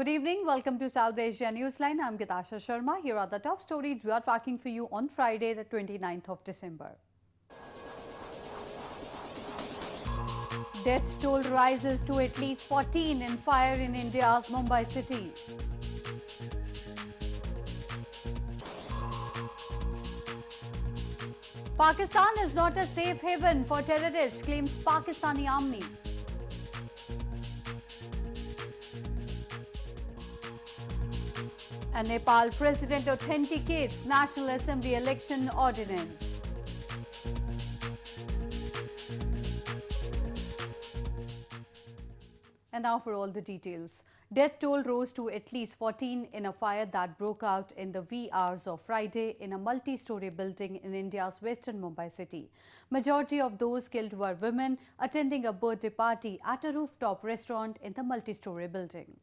Good evening. Welcome to South Asia Newsline. I'm Asia Sharma. Here are the top stories we are tracking for you on Friday, the 29th of December. Death toll rises to at least 14 in fire in India's Mumbai city. Pakistan is not a safe haven for terrorists, claims Pakistani Army. And Nepal President authenticates National Assembly election ordinance. And now for all the details. Death toll rose to at least 14 in a fire that broke out in the wee hours of Friday in a multi-story building in India's western Mumbai city. Majority of those killed were women attending a birthday party at a rooftop restaurant in the multi-story building.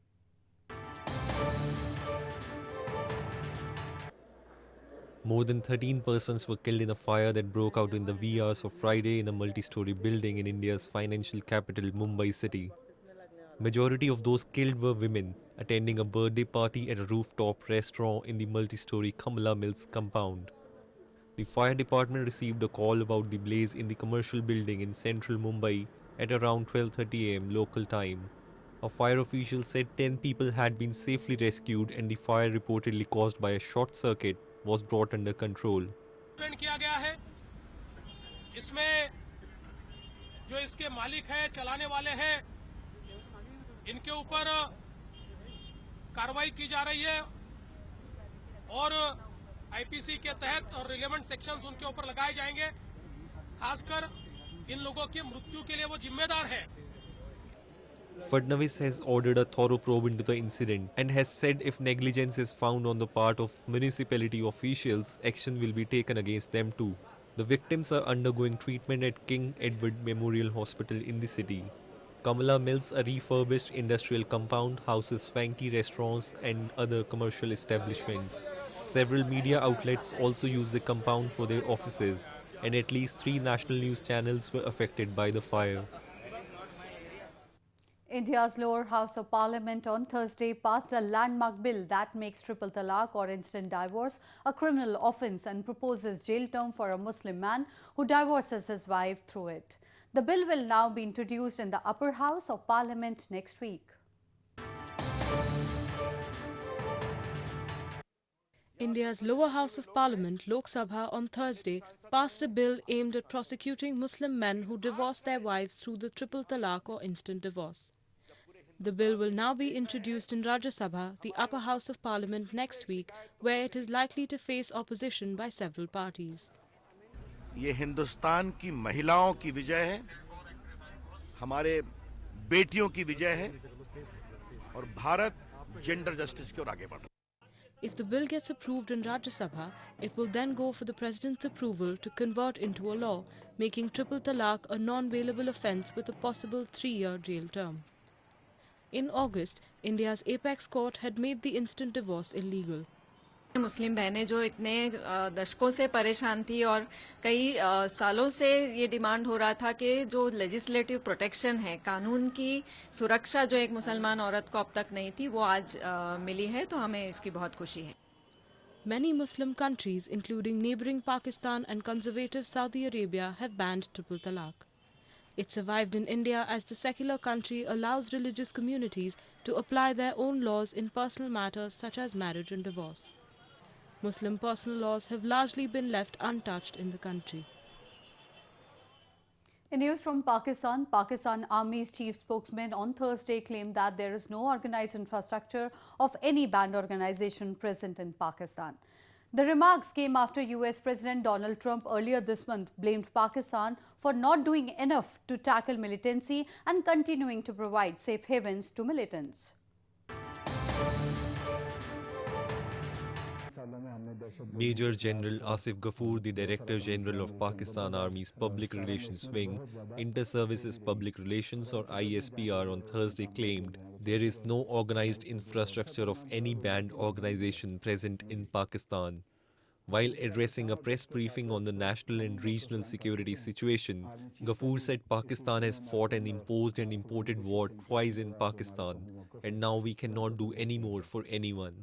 More than 13 persons were killed in a fire that broke out in the wee hours of Friday in a multi-story building in India's financial capital, Mumbai city. Majority of those killed were women attending a birthday party at a rooftop restaurant in the multi-story Kamala Mills compound. The fire department received a call about the blaze in the commercial building in central Mumbai at around 12:30 am local time. A fire official said 10 people had been safely rescued and the fire reportedly caused by a short circuit was brought under control. किया गया है, इसमें जो इसके मालिक है, चलाने वाले हैं, इनके ऊपर कार्रवाई की जा रही है और आईपीसी के तहत और रिलेवेंट सेक्शंस उनके ऊपर लगाए जाएंगे। खासकर इन लोगों की मृत्यु के लिए वो जिम्मेदार है। Fadnavis has ordered a thorough probe into the incident and has said if negligence is found on the part of municipality officials, action will be taken against them too. The victims are undergoing treatment at King Edward Memorial Hospital in the city. Kamala Mills, a refurbished industrial compound, houses swanky restaurants and other commercial establishments. Several media outlets also use the compound for their offices, and at least 3 national news channels were affected by the fire. India's lower house of parliament on Thursday passed a landmark bill that makes triple talaq or instant divorce a criminal offence and proposes jail term for a Muslim man who divorces his wife through it. The bill will now be introduced in the upper house of parliament next week. India's lower house of parliament, Lok Sabha, on Thursday passed a bill aimed at prosecuting Muslim men who divorce their wives through the triple talaq or instant divorce. The bill will now be introduced in Rajya Sabha, the upper house of parliament, next week, where it is likely to face opposition by several parties. ये हिंदुस्तान की महिलाओं की विजय है, हमारे बेटियों की विजय है और भारत जेंडर जस्टिस की ओर आगे बढ़ रहा है. If the bill gets approved in Rajya Sabha, it will then go for the President's approval to convert into a law, making triple talaq a non-bailable offence with a possible 3-year jail term. In August, India's apex court had made the instant divorce illegal. मुस्लिम बहनें जो इतने दशकों से परेशान थी और कई सालों से ये डिमांड हो रहा था कि जो लेजिस्लेटिव प्रोटेक्शन है, कानून की सुरक्षा जो एक मुसलमान औरत को अब तक नहीं थी, वो आज मिली है, तो हमें इसकी बहुत खुशी है. Many Muslim countries, including neighbouring Pakistan and conservative Saudi Arabia, have banned triple talaq. It survived in India as the secular country allows religious communities to apply their own laws in personal matters such as marriage and divorce. Muslim personal laws have largely been left untouched in the country. In news from Pakistan, Pakistan Army's chief spokesman on Thursday claimed that there is no organized infrastructure of any banned organization present in Pakistan. The remarks came after US President Donald Trump earlier this month blamed Pakistan for not doing enough to tackle militancy and continuing to provide safe havens to militants. Major General Asif Ghafoor, the Director General of Pakistan Army's Public Relations Wing, Inter-Services Public Relations or ISPR, on Thursday claimed there is no organized infrastructure of any banned organization present in Pakistan. While addressing a press briefing on the national and regional security situation, Ghafoor said Pakistan has fought and imposed and imported war twice in Pakistan, and now we cannot do any more for anyone.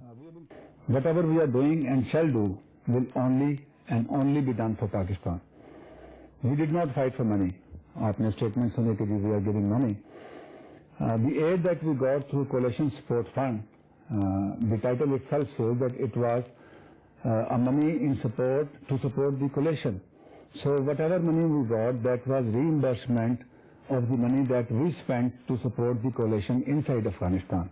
Whatever we are doing and shall do will only and only be done for Pakistan. We did not fight for money. Aapne statement sune ki we are giving money. The aid that we got through Coalition Support Fund, the title itself says that it was a money in support to support the coalition. So whatever money we got, that was reimbursement of the money that we spent to support the coalition inside Afghanistan.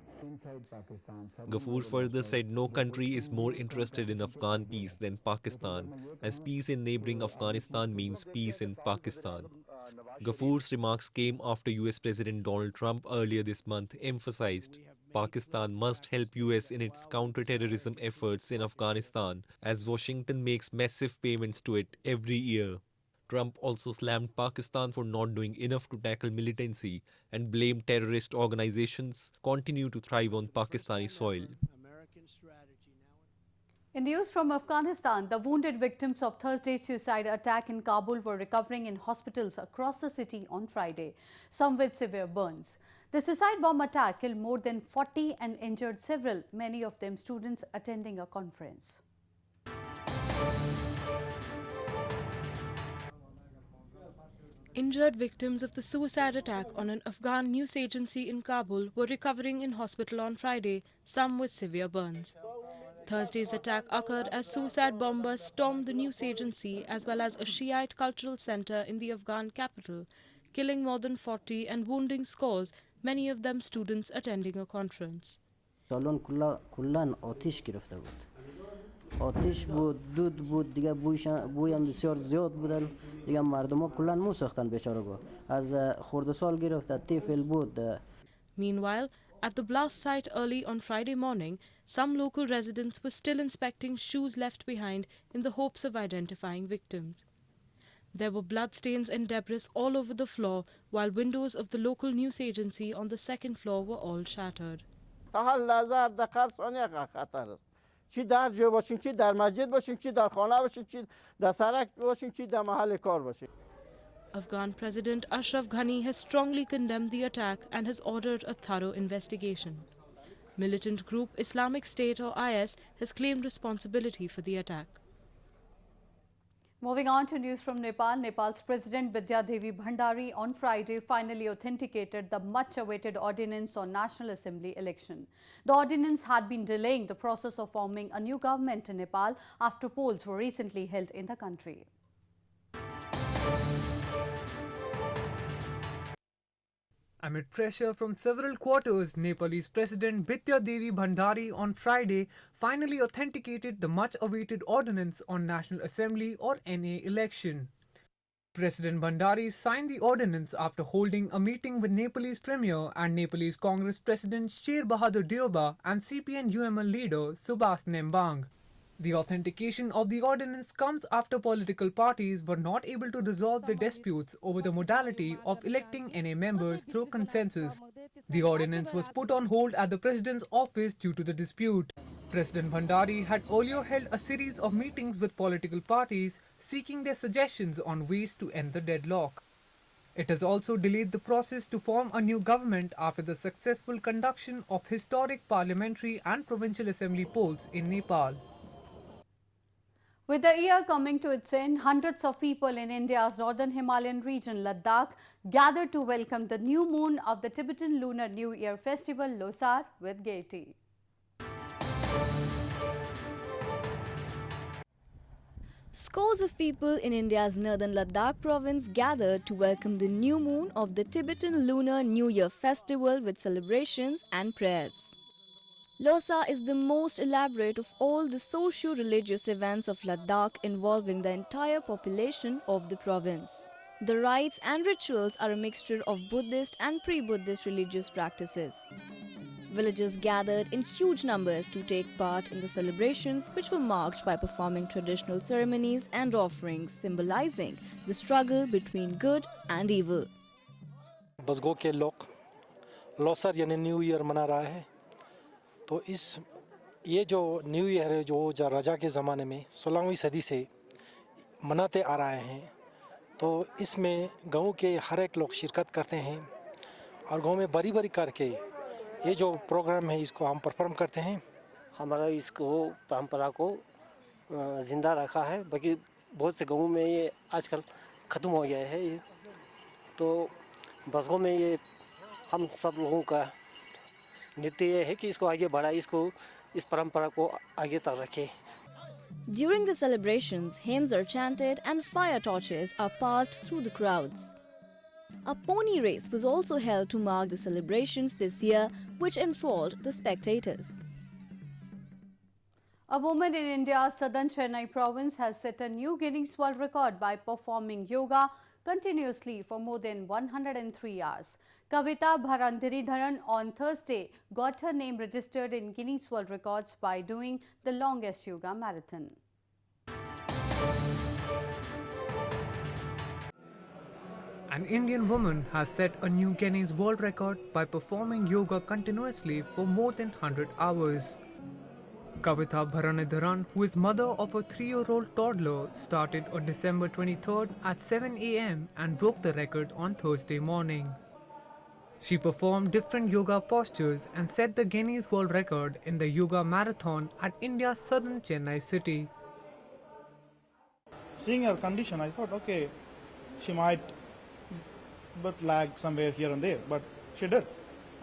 Ghafoor further said no country is more interested in Afghan peace than Pakistan, as peace in neighboring Afghanistan means peace in Pakistan. Ghafoor's remarks came after US President Donald Trump earlier this month emphasized Pakistan must help US in its counter-terrorism efforts in Afghanistan, as Washington makes massive payments to it every year. Trump also slammed Pakistan for not doing enough to tackle militancy and blamed terrorist organizations continue to thrive on Pakistani soil. In news from Afghanistan, the wounded victims of Thursday's suicide attack in Kabul were recovering in hospitals across the city on Friday, some with severe burns. The suicide bomb attack killed more than 40 and injured several, many of them students attending a conference. Injured victims of the suicide attack on an Afghan news agency in Kabul were recovering in hospital on Friday, some with severe burns. Thursday's attack occurred as suicide bombers stormed the news agency as well as a Shiite cultural center in the Afghan capital, killing more than 40 and wounding scores, many of them students attending a conference. آتش بود، دود بود، دیگه بوی هم بسیار زیاد بودن، دیگه مردم ها کلن مو ساختن بیچاره گو از خردسال گرفته طفل بود. Meanwhile, at the blast site early on Friday morning, some local residents were still inspecting shoes left behind in the hopes of identifying victims. There were bloodstains and debris all over the floor, while windows of the local news agency on the second floor were all shattered. چی در جو باشین، چی در مسجد باشین، چی در خانه باشین، چی در سرک باشین، چی در محل کار باشین. Afghan President Ashraf Ghani has strongly condemned the attack and has ordered a thorough investigation. Militant group Islamic State or IS has claimed responsibility for the attack. Moving on to news from Nepal, Nepal's President Vidya Devi Bhandari on Friday finally authenticated the much-awaited ordinance on National Assembly election. The ordinance had been delaying the process of forming a new government in Nepal after polls were recently held in the country. Amid pressure from several quarters, Nepalese President Vidya Devi Bhandari on Friday finally authenticated the much-awaited ordinance on National Assembly or NA election. President Bhandari signed the ordinance after holding a meeting with Nepalese Premier and Nepalese Congress President Sher Bahadur Deoba and CPN-UML leader Subhas Nembang. The authentication of the ordinance comes after political parties were not able to resolve the disputes over the modality of electing NA members through consensus. The ordinance was put on hold at the President's office due to the dispute. President Bhandari had earlier held a series of meetings with political parties seeking their suggestions on ways to end the deadlock. It has also delayed the process to form a new government after the successful conduction of historic parliamentary and provincial assembly polls in Nepal. With the year coming to its end, hundreds of people in India's northern Himalayan region, Ladakh, gathered to welcome the new moon of the Tibetan Lunar New Year festival, Losar, with gaiety. Scores of people in India's northern Ladakh province gathered to welcome the new moon of the Tibetan Lunar New Year festival with celebrations and prayers. Losar is the most elaborate of all the socio-religious events of Ladakh involving the entire population of the province. The rites and rituals are a mixture of Buddhist and pre-Buddhist religious practices. Villagers gathered in huge numbers to take part in the celebrations, which were marked by performing traditional ceremonies and offerings symbolizing the struggle between good and evil. बसगो के लोग लोसर यानी new year मना रहा है तो इस ये जो न्यू ईयर है जो रजा के ज़माने में 16वीं सदी से मनाते आ रहे हैं, तो इसमें गांव के हर एक लोग शिरकत करते हैं और गांव में बड़ी बड़ी करके ये जो प्रोग्राम है इसको हम परफॉर्म करते हैं। हमारा इसको परंपरा को ज़िंदा रखा है, बाकी बहुत से गाँवों में ये आजकल ख़त्म हो गया है। ये तो बसों में ये हम सब लोगों का नृत्य ये है कि इसको आगे बढ़ाए, इसको इस परंपरा को आगे तक रखें। During the celebrations, hymns are chanted and fire torches are passed through the crowds. A pony race was also held to mark the celebrations this year, which enthralled the spectators. A woman in India's southern Chennai province has set a new Guinness World Record by performing yoga continuously for more than 103 hours. Kavita Bharandiridharan on Thursday got her name registered in Guinness World Records by doing the longest yoga marathon. An Indian woman has set a new Guinness World Record by performing yoga continuously for more than 100 hours. Kavita Bharanidharan, who is mother of a 3-year-old toddler, started on December 23rd at 7 a.m. and broke the record on Thursday morning. She performed different yoga postures and set the Guinness World Record in the yoga marathon at India's southern Chennai city. Seeing her condition, I thought, okay, she might but lag somewhere here and there, but she did,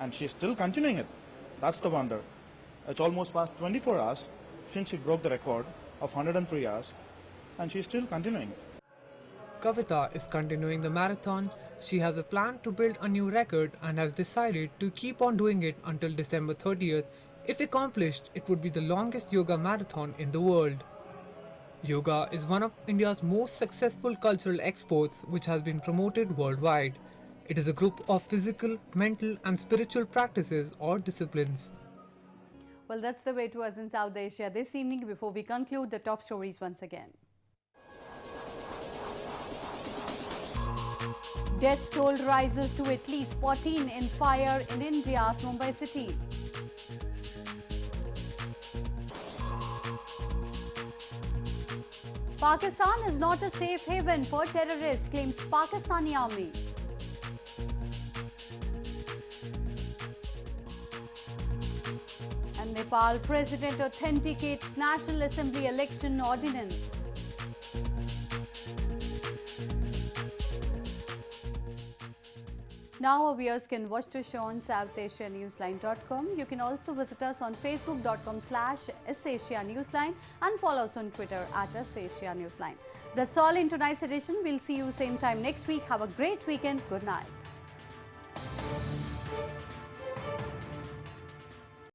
and she's still continuing it. That's the wonder. It's almost past 24 hours since she broke the record of 103 hours, and she's still continuing. Kavita is continuing the marathon. She has a plan to build a new record and has decided to keep on doing it until December 30th. If accomplished, it would be the longest yoga marathon in the world. Yoga is one of India's most successful cultural exports, which has been promoted worldwide. It is a group of physical, mental and spiritual practices or disciplines. Well, that's the way to us in South Asia this evening. Before we conclude, the top stories once again. Death toll rises to at least 14 in fire in India's Mumbai city. Pakistan is not a safe haven for terrorists, claims Pakistani Army. And Nepal President authenticates National Assembly election ordinance. Now our viewers can watch the show on SouthAsiaNewsline.com. You can also visit us on Facebook.com/SAsiaNewsline and follow us on Twitter @SAsiaNewsline. That's all in tonight's edition. We'll see you same time next week. Have a great weekend. Good night.